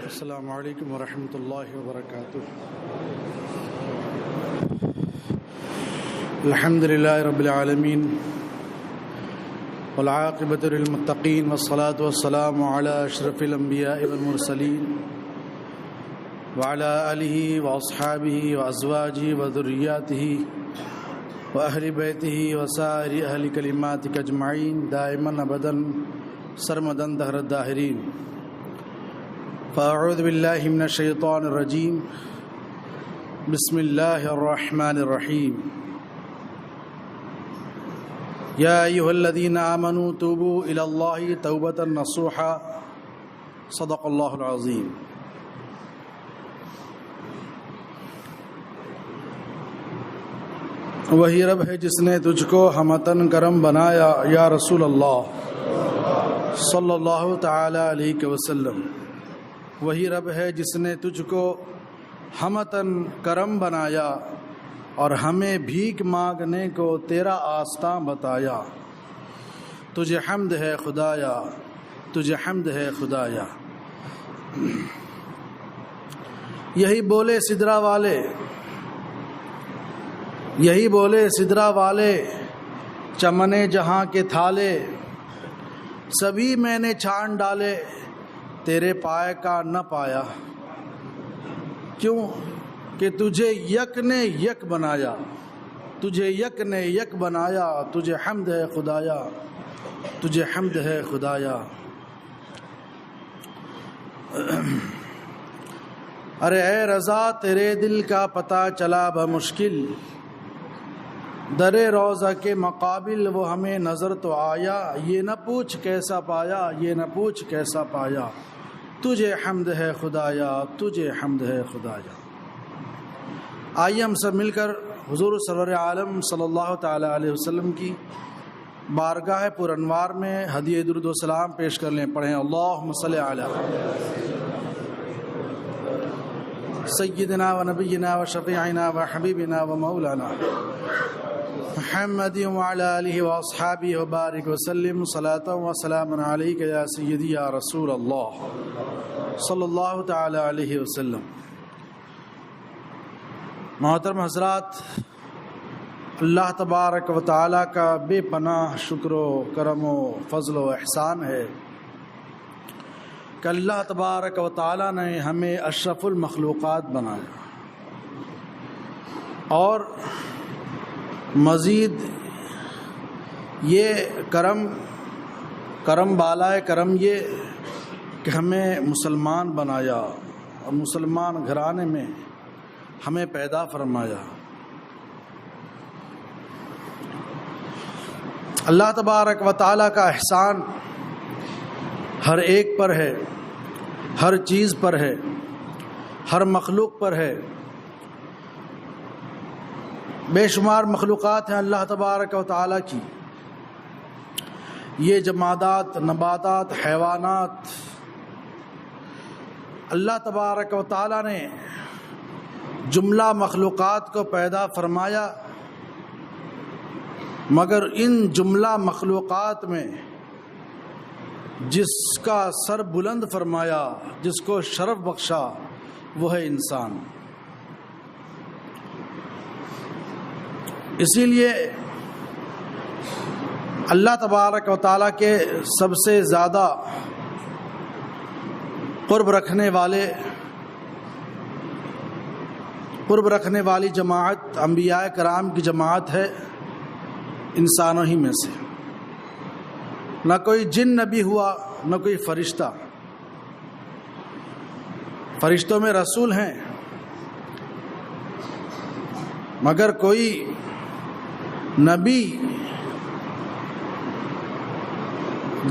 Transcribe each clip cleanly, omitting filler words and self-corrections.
السلام علیکم ورحمۃ اللہ وبرکاتہ۔ الحمد للہ رب العالمین والعاقبۃ للمتقین والصلاة والسلام علی اشرف الانبیاء والمرسلین وعلی آلہ واصحابہ وازواجہ وذریاتہ واہل بیتہ وسائر اہل کلماتک اجمعین دائما ابدا سرمدا دہر الداہرین۔ فاعوذ باللہ من الشیطان الرجیم، بسم اللہ الرحمن الرحیم۔ یا ایھا الذین آمنوا توبوا الی اللہ توبۃ نصوحا، صدق اللہ العظیم۔ وہی رب ہے جس نے تجھ کو ہمتن کرم بنایا یا رسول اللہ صلی اللہ تعالی علیہ وسلم۔ وہی رب ہے جس نے تجھ کو ہمتن کرم بنایا اور ہمیں بھیک مانگنے کو تیرا آستاں بتایا۔ تجھے حمد ہے خدایا، تجھے حمد ہے خدایا۔ یہی بولے سدرا والے، یہی بولے سدرا والے، چمنے جہاں کے تھالے سبھی میں نے چھان ڈالے، تیرے پائے کا نہ پایا۔ کیوں کہ تجھے یک نے یک بنایا، تجھے یک نے یک بنایا۔ تجھے حمد ہے خدایا، تجھے حمد ہے خدایا۔ ارے اے رضا تیرے دل کا پتہ چلا بمشکل، درے روضہ کے مقابل وہ ہمیں نظر تو آیا۔ یہ نہ پوچھ کیسا پایا، یہ نہ پوچھ کیسا پایا۔ تجھے حمد ہے خدایا، تجھے حمد ہے خدایا۔ آئیے ہم سب مل کر حضور سرور عالم صلی اللہ تعالی علیہ وسلم کی بارگاہ پر انوار میں ہدیہ درود و سلام پیش کر لیں۔ پڑھیں اللہم صلی علی سیدنا و نبینا و شفیعنا و حبیبنا و مولانا محمد وعلی آلہ واصحابہ وبارک وسلم، صلاۃ و سلام علیک یا سیدی یا رسول اللہ صلی اللہ تعالی علیہ وسلم۔ محترم حضرات، اللہ تبارک و تعالی کا بے پناہ شکر و کرم و فضل و احسان ہے کہ اللہ تبارک و تعالی نے ہمیں اشرف المخلوقات بنایا اور مزید یہ کرم بالائے کرم یہ کہ ہمیں مسلمان بنایا اور مسلمان گھرانے میں ہمیں پیدا فرمایا۔ اللہ تبارک و تعالی کا احسان ہر ایک پر ہے، ہر چیز پر ہے، ہر مخلوق پر ہے۔ بے شمار مخلوقات ہیں اللہ تبارک و تعالی کی، یہ جمادات، نباتات، حیوانات، اللہ تبارک و تعالی نے جملہ مخلوقات کو پیدا فرمایا، مگر ان جملہ مخلوقات میں جس کا سر بلند فرمایا، جس کو شرف بخشا، وہ ہے انسان۔ اسی لیے اللہ تبارک و تعالیٰ کے سب سے زیادہ قرب رکھنے والی جماعت انبیاء کرام کی جماعت ہے، انسانوں ہی میں سے۔ نہ کوئی جن نبی ہوا، نہ کوئی فرشتہ۔ فرشتوں میں رسول ہیں، مگر کوئی نبی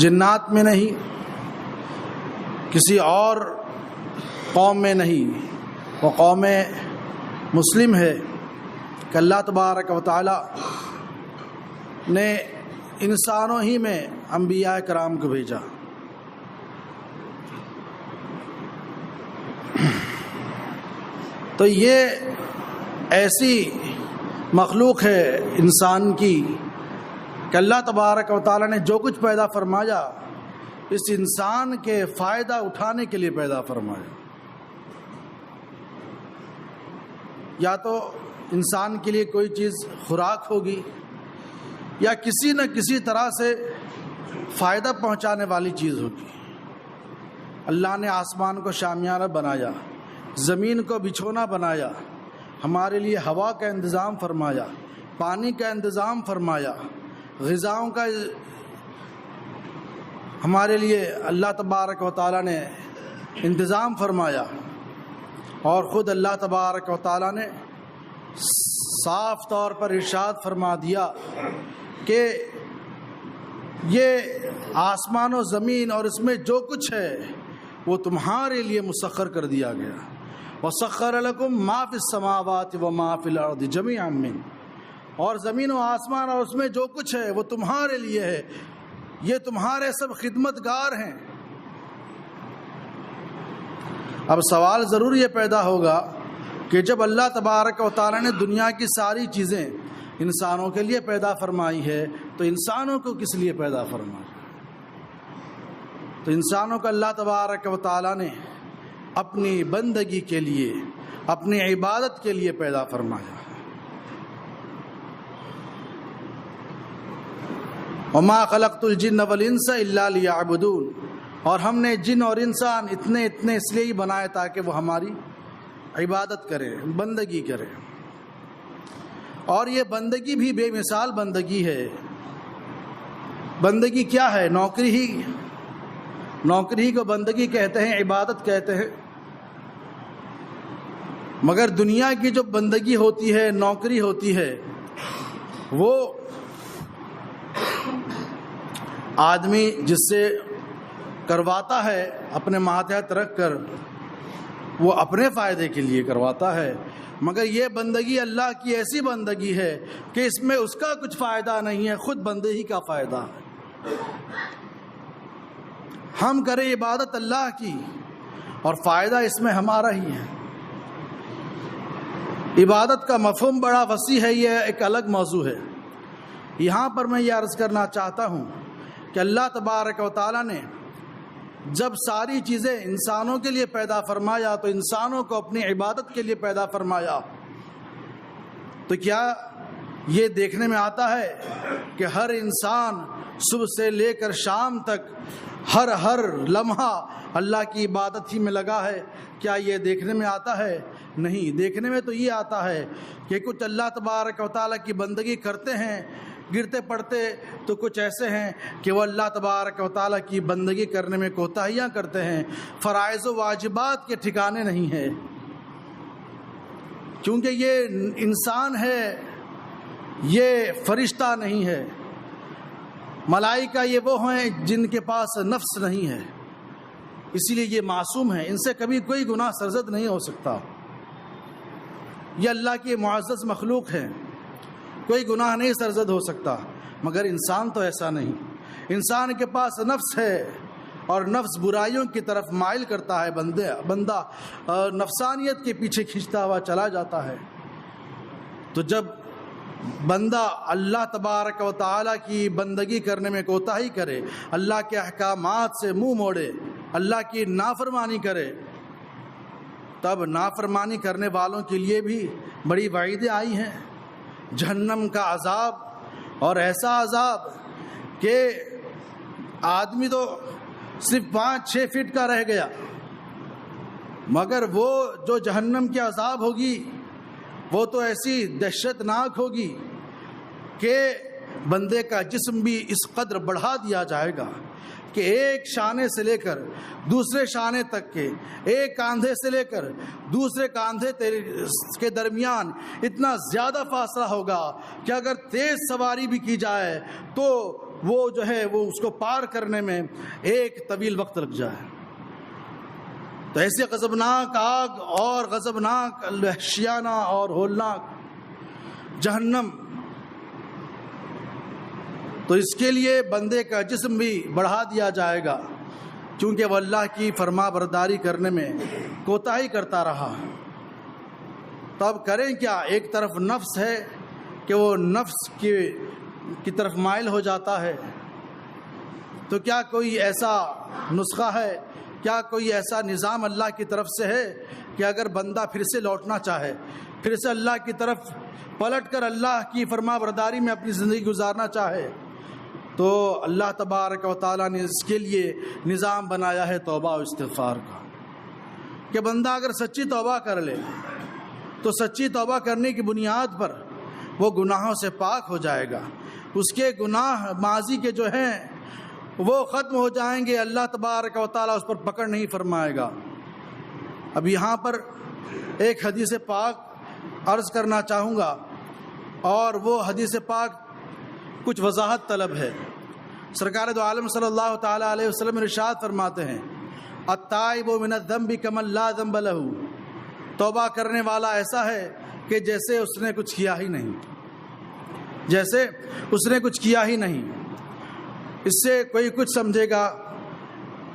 جنات میں نہیں، کسی اور قوم میں نہیں، وہ قوم مسلم ہے کہ اللہ تبارک و تعالی نے انسانوں ہی میں انبیاء کرام کو بھیجا۔ تو یہ ایسی مخلوق ہے انسان کی کہ اللہ تبارک و تعالی نے جو کچھ پیدا فرمایا اس انسان کے فائدہ اٹھانے کے لیے پیدا فرمایا۔ یا تو انسان کے لیے کوئی چیز خوراک ہوگی یا کسی نہ کسی طرح سے فائدہ پہنچانے والی چیز ہوگی۔ اللہ نے آسمان کو شامیانہ بنایا، زمین کو بچھونا بنایا، ہمارے لیے ہوا کا انتظام فرمایا، پانی کا انتظام فرمایا، غذاؤں کا ہمارے لیے اللہ تبارک و تعالیٰ نے انتظام فرمایا، اور خود اللہ تبارک و تعالیٰ نے صاف طور پر ارشاد فرما دیا کہ یہ آسمان و زمین اور اس میں جو کچھ ہے وہ تمہارے لیے مسخر کر دیا گیا۔ وَسَخَّرَ لَكُم مَّا فِي السَّمَاوَاتِ وَمَا فِي الْأَرْضِ جَمِيعًا مِّنْهُ، اور زمین و آسمان اور اس میں جو کچھ ہے وہ تمہارے لیے ہے، یہ تمہارے سب خدمتگار ہیں۔ اب سوال ضرور یہ پیدا ہوگا کہ جب اللہ تبارک و تعالیٰ نے دنیا کی ساری چیزیں انسانوں کے لیے پیدا فرمائی ہے تو انسانوں کو کس لیے پیدا فرمایا؟ تو انسانوں کو اللہ تبارک و تعالیٰ نے اپنی بندگی کے لیے، اپنی عبادت کے لیے پیدا فرمایا۔ وَمَا خَلَقْتُ الْجِنَّ وَالْإِنسَ إِلَّا لِيَعْبُدُونَ، اور ہم نے جن اور انسان اتنے اس لیے ہی بنائے تاکہ وہ ہماری عبادت کریں، بندگی کریں۔ اور یہ بندگی بھی بے مثال بندگی ہے۔ بندگی کیا ہے؟ نوکری کو بندگی کہتے ہیں، عبادت کہتے ہیں۔ مگر دنیا کی جو بندگی ہوتی ہے، نوکری ہوتی ہے، وہ آدمی جس سے کرواتا ہے اپنے ماتحت رکھ کر، وہ اپنے فائدے کے لیے کرواتا ہے۔ مگر یہ بندگی اللہ کی ایسی بندگی ہے کہ اس میں اس کا کچھ فائدہ نہیں ہے، خود بندے ہی کا فائدہ ہے۔ ہم کریں عبادت اللہ کی اور فائدہ اس میں ہمارا ہی ہے۔ عبادت کا مفہوم بڑا وسیع ہے، یہ ایک الگ موضوع ہے۔ یہاں پر میں یہ عرض کرنا چاہتا ہوں کہ اللہ تبارک و تعالیٰ نے جب ساری چیزیں انسانوں کے لیے پیدا فرمایا تو انسانوں کو اپنی عبادت کے لیے پیدا فرمایا۔ تو کیا یہ دیکھنے میں آتا ہے کہ ہر انسان صبح سے لے کر شام تک ہر لمحہ اللہ کی عبادت ہی میں لگا ہے؟ کیا یہ دیکھنے میں آتا ہے؟ نہیں، دیکھنے میں تو یہ آتا ہے کہ کچھ اللہ تبارک و تعالیٰ کی بندگی کرتے ہیں گرتے پڑتے، تو کچھ ایسے ہیں کہ وہ اللہ تبارک و تعالیٰ کی بندگی کرنے میں کوتاہیاں کرتے ہیں، فرائض و واجبات کے ٹھکانے نہیں ہیں۔ کیونکہ یہ انسان ہے، یہ فرشتہ نہیں ہے۔ ملائکہ یہ وہ ہیں جن کے پاس نفس نہیں ہے، اسی لیے یہ معصوم ہیں، ان سے کبھی کوئی گناہ سرزد نہیں ہو سکتا۔ یہ اللہ کی معزز مخلوق ہے، کوئی گناہ نہیں سرزد ہو سکتا۔ مگر انسان تو ایسا نہیں، انسان کے پاس نفس ہے اور نفس برائیوں کی طرف مائل کرتا ہے، بندہ نفسانیت کے پیچھے کھینچتا ہوا چلا جاتا ہے۔ تو جب بندہ اللہ تبارک و تعالیٰ کی بندگی کرنے میں کوتاہی کرے، اللہ کے احکامات سے منہ موڑے، اللہ کی نافرمانی کرے، تب نافرمانی کرنے والوں کے لیے بھی بڑی وعیدیں آئی ہیں، جہنم کا عذاب، اور ایسا عذاب کہ آدمی تو صرف 5-6 فٹ کا رہ گیا، مگر وہ جو جہنم کی عذاب ہوگی وہ تو ایسی دہشت ناک ہوگی کہ بندے کا جسم بھی اس قدر بڑھا دیا جائے گا کہ ایک شانے سے لے کر دوسرے شانے تک کے، ایک کاندھے سے لے کر دوسرے کاندھے کے درمیان اتنا زیادہ فاصلہ ہوگا کہ اگر تیز سواری بھی کی جائے تو وہ جو ہے وہ اس کو پار کرنے میں ایک طویل وقت لگ جائے۔ تو ایسے غضبناک آگ اور غضبناک وحشیانہ اور ہولناک جہنم، تو اس کے لیے بندے کا جسم بھی بڑھا دیا جائے گا، کیونکہ وہ اللہ کی فرما برداری کرنے میں کوتاہی کرتا رہا۔ تب کریں کیا؟ ایک طرف نفس ہے کہ وہ نفس کی طرف مائل ہو جاتا ہے، تو کیا کوئی ایسا نسخہ ہے، کیا کوئی ایسا نظام اللہ کی طرف سے ہے کہ اگر بندہ پھر سے لوٹنا چاہے، پھر سے اللہ کی طرف پلٹ کر اللہ کی فرما برداری میں اپنی زندگی گزارنا چاہے تو اللہ تبارک و تعالیٰ نے اس کے لیے نظام بنایا ہے توبہ و استغفار کا، کہ بندہ اگر سچی توبہ کر لے تو سچی توبہ کرنے کی بنیاد پر وہ گناہوں سے پاک ہو جائے گا، اس کے گناہ ماضی کے جو ہیں وہ ختم ہو جائیں گے، اللہ تبارک و تعالیٰ اس پر پکڑ نہیں فرمائے گا۔ اب یہاں پر ایک حدیث پاک عرض کرنا چاہوں گا، اور وہ حدیث پاک کچھ وضاحت طلب ہے۔ سرکار دو عالم صلی اللہ تعالیٰ علیہ وسلم ارشاد فرماتے ہیں التائب من الذنب کمن لا ذنب لہ، توبہ کرنے والا ایسا ہے کہ جیسے اس نے کچھ کیا ہی نہیں، جیسے اس نے کچھ کیا ہی نہیں۔ اس سے کوئی کچھ سمجھے گا،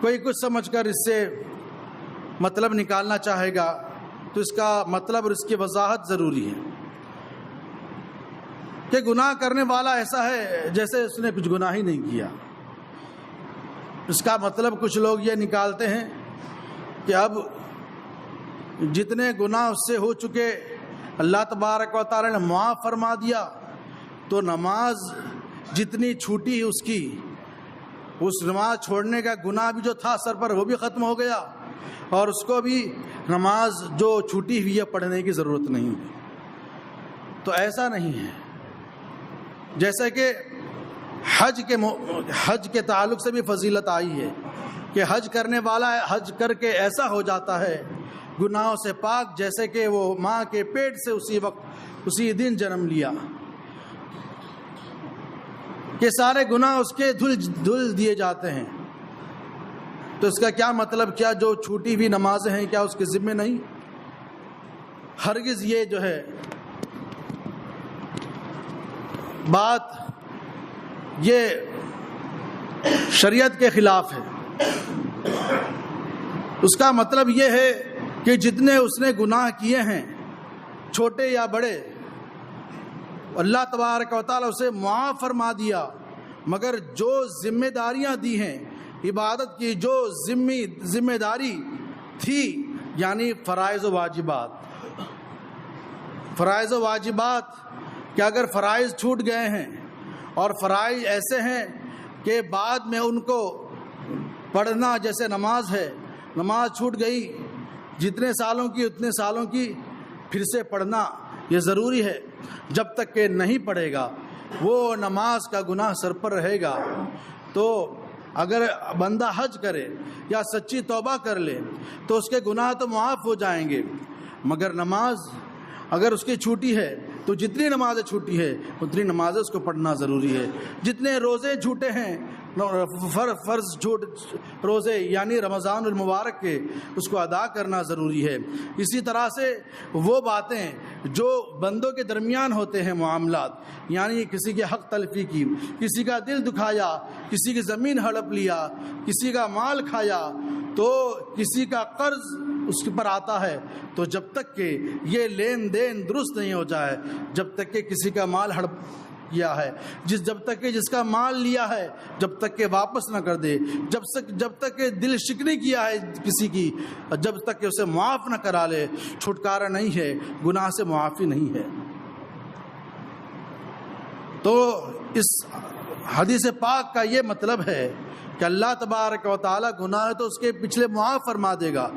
کوئی کچھ سمجھ کر اس سے مطلب نکالنا چاہے گا تو اس کا مطلب اور اس کی وضاحت ضروری ہے کہ گناہ کرنے والا ایسا ہے جیسے اس نے کچھ گناہ ہی نہیں کیا۔ اس کا مطلب کچھ لوگ یہ نکالتے ہیں کہ اب جتنے گناہ اس سے ہو چکے اللہ تبارک و تعالی نے معاف فرما دیا تو نماز جتنی چھوٹی اس کی، اس نماز چھوڑنے کا گناہ بھی جو تھا سر پر وہ بھی ختم ہو گیا، اور اس کو بھی نماز جو چھوٹی ہوئی ہے پڑھنے کی ضرورت نہیں ہے۔ تو ایسا نہیں ہے، جیسے کہ حج کے تعلق سے بھی فضیلت آئی ہے کہ حج کرنے والا حج کر کے ایسا ہو جاتا ہے گناہوں سے پاک جیسے کہ وہ ماں کے پیٹ سے اسی دن جنم لیا، کہ سارے گناہ اس کے دھل دیے جاتے ہیں۔ تو اس کا کیا مطلب، کیا جو چھوٹی ہوئی نمازیں ہیں کیا اس کے ذمہ نہیں؟ ہرگز یہ جو ہے بات یہ شریعت کے خلاف ہے۔ اس کا مطلب یہ ہے کہ جتنے اس نے گناہ کیے ہیں چھوٹے یا بڑے، اللہ تبارک و تعالیٰ اسے معاف فرما دیا، مگر جو ذمہ داریاں دی ہیں عبادت کی، جو ذمہ داری تھی، یعنی فرائض و واجبات کہ اگر فرائض چھوٹ گئے ہیں اور فرائض ایسے ہیں کہ بعد میں ان کو پڑھنا، جیسے نماز ہے، نماز چھوٹ گئی جتنے سالوں کی اتنے سالوں کی پھر سے پڑھنا یہ ضروری ہے، جب تک کہ نہیں پڑھے گا وہ نماز کا گناہ سر پر رہے گا۔ تو اگر بندہ حج کرے یا سچی توبہ کر لے تو اس کے گناہ تو معاف ہو جائیں گے، مگر نماز اگر اس کی چھوٹی ہے تو جتنی نمازیں چھوٹی ہے اتنی نمازیں اس کو پڑھنا ضروری ہے۔ جتنے روزے چھوٹے ہیں، فرض روزے یعنی رمضان المبارک کے، اس کو ادا کرنا ضروری ہے۔ اسی طرح سے وہ باتیں جو بندوں کے درمیان ہوتے ہیں معاملات، یعنی کسی کے حق تلفی کی، کسی کا دل دکھایا، کسی کی زمین ہڑپ لیا، کسی کا مال کھایا، تو کسی کا قرض اس کے پر آتا ہے، تو جب تک کہ یہ لین دین درست نہیں ہو جائے، جب تک کہ کسی کا مال ہڑپ کیا ہے، جب تک کہ جس کا مال لیا ہے جب تک کہ واپس نہ کر دے، جب تک کہ دل شکنی کیا ہے کسی کی، جب تک کہ اسے معاف نہ کرا لے، چھٹکارا نہیں ہے، گناہ سے معافی نہیں ہے۔ تو اس حدیث پاک کا یہ مطلب ہے کہ اللہ تبارک و تعالیٰ گناہ تو اس کے پچھلے معاف فرما دے گا،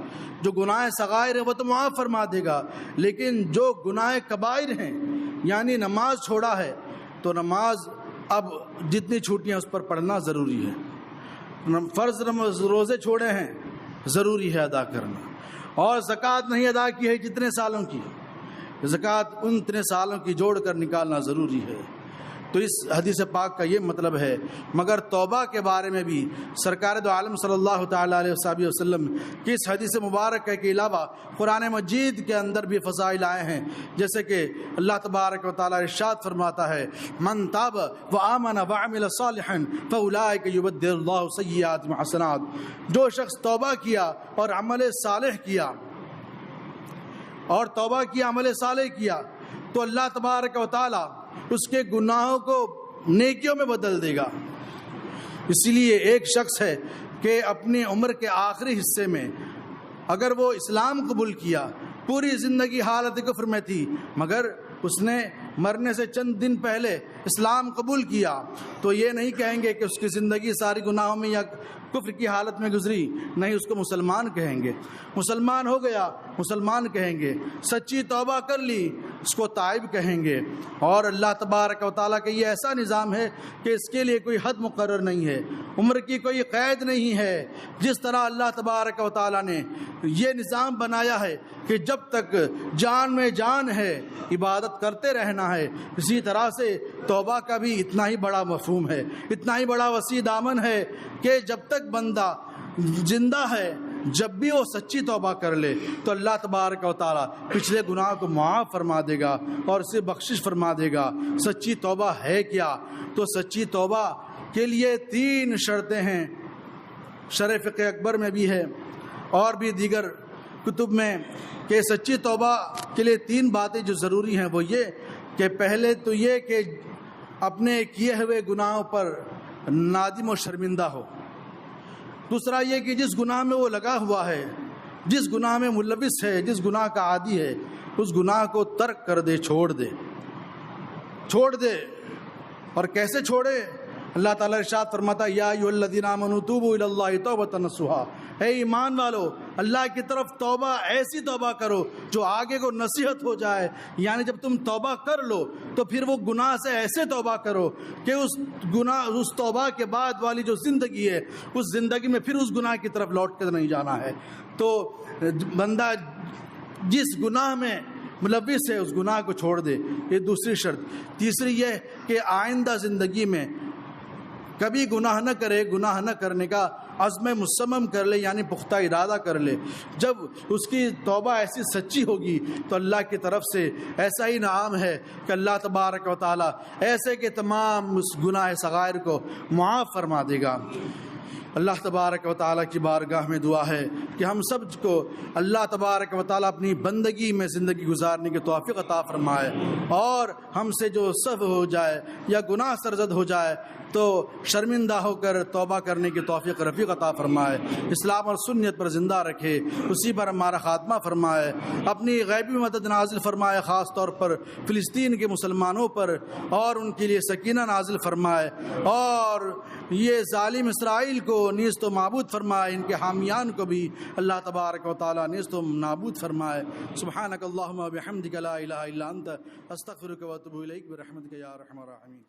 جو گناہ صغائر ہیں وہ تو معاف فرما دے گا، لیکن جو گناہ کبائر ہیں، یعنی نماز چھوڑا ہے تو نماز اب جتنی چھوٹیاں اس پر پڑھنا ضروری ہے۔ فرض روزے چھوڑے ہیں ضروری ہے ادا کرنا، اور زکوٰۃ نہیں ادا کی ہے جتنے سالوں کی، زکوٰۃ ان اتنے سالوں کی جوڑ کر نکالنا ضروری ہے۔ تو اس حدیث پاک کا یہ مطلب ہے۔ مگر توبہ کے بارے میں بھی سرکار دو عالم صلی اللہ تعالیٰ علیہ وسلم کی اس حدیث مبارکہ کے علاوہ قرآن مجید کے اندر بھی فضائل آئے ہیں، جیسے کہ اللہ تبارک و تعالیٰ ارشاد فرماتا ہے من تاب وآمن وعمل صالحا فاولئک یبدل اللہ سیئاتہم حسنات، جو شخص توبہ کیا اور عمل صالح کیا، اور توبہ کی عمل صالح کیا، تو اللہ تبارک و تعالیٰ اس کے گناہوں کو نیکیوں میں بدل دے گا۔ اسی لیے ایک شخص ہے کہ اپنی عمر کے آخری حصے میں اگر وہ اسلام قبول کیا پوری زندگی حالت کفر میں تھی، مگر اس نے مرنے سے چند دن پہلے اسلام قبول کیا، تو یہ نہیں کہیں گے کہ اس کی زندگی ساری گناہوں میں یا کفر کی حالت میں گزری، نہیں، اس کو مسلمان کہیں گے۔ مسلمان ہو گیا، مسلمان کہیں گے۔ سچی توبہ کر لی، اس کو تائب کہیں گے۔ اور اللہ تبارک و تعالیٰ کا یہ ایسا نظام ہے کہ اس کے لیے کوئی حد مقرر نہیں ہے، عمر کی کوئی قید نہیں ہے۔ جس طرح اللہ تبارک و تعالیٰ نے یہ نظام بنایا ہے کہ جب تک جان میں جان ہے عبادت کرتے رہنا ہے، اسی طرح سے توبہ کا بھی اتنا ہی بڑا مفہوم ہے، اتنا ہی بڑا وسیع دامن ہے کہ جب تک بندہ زندہ ہے، جب بھی وہ سچی توبہ کر لے تو اللہ تبارک و تعالیٰ پچھلے گناہ کو معاف فرما دے گا اور اسے بخشش فرما دے گا۔ سچی توبہ ہے کیا؟ تو سچی توبہ کے لیے 3 شرطیں ہیں، شرح فقہ اکبر میں بھی ہے اور بھی دیگر کتب میں، کہ سچی توبہ کے لیے 3 باتیں جو ضروری ہیں وہ یہ کہ پہلے تو یہ کہ اپنے کیے ہوئے گناہوں پر نادم و شرمندہ ہو، دوسرا یہ کہ جس گناہ میں وہ لگا ہوا ہے، جس گناہ میں ملوث ہے، جس گناہ کا عادی ہے، اس گناہ کو ترک کر دے، چھوڑ دے۔ اور کیسے چھوڑے؟ اللہ تعالیٰ ارشاد فرماتا ہے، یا ایھا الذین آمنوا توبوا الی اللہ توبۃ نصوحا، اے ایمان والو اللہ کی طرف توبہ، ایسی توبہ کرو جو آگے کو نصیحت ہو جائے، یعنی جب تم توبہ کر لو تو پھر وہ گناہ سے ایسے توبہ کرو کہ اس توبہ کے بعد والی جو زندگی ہے، اس زندگی میں پھر اس گناہ کی طرف لوٹ کر نہیں جانا ہے۔ تو بندہ جس گناہ میں ملوث ہے اس گناہ کو چھوڑ دے، یہ دوسری شرط۔ تیسری یہ کہ آئندہ زندگی میں کبھی گناہ نہ کرے، گناہ نہ کرنے کا عزم مصمم کر لے، یعنی پختہ ارادہ کر لے۔ جب اس کی توبہ ایسی سچی ہوگی تو اللہ کی طرف سے ایسا ہی انعام ہے کہ اللہ تبارک و تعالیٰ ایسے کہ تمام اس گناہ صغائر کو معاف فرما دے گا۔ اللہ تبارک و تعالیٰ کی بارگاہ میں دعا ہے کہ ہم سب کو اللہ تبارک و تعالیٰ اپنی بندگی میں زندگی گزارنے کی توفیق عطا فرمائے، اور ہم سے جو سہو ہو جائے یا گناہ سرزد ہو جائے تو شرمندہ ہو کر توبہ کرنے کی توفیق رفیق عطا فرمائے، اسلام اور سنت پر زندہ رکھے، اسی پر ہمارا خاتمہ فرمائے، اپنی غیبی مدد نازل فرمائے، خاص طور پر فلسطین کے مسلمانوں پر، اور ان کے لیے سکینہ نازل فرمائے، اور یہ ظالم اسرائیل کو نیست و معبود فرمائے، ان کے حامیان کو بھی اللہ تبارک و تعالیٰ نیست و نابود فرمائے۔ سبحانک اللہم و بحمدک لا الہ الا انت استغفرک و اتوب الیک برحمتک یا ارحم الراحمین۔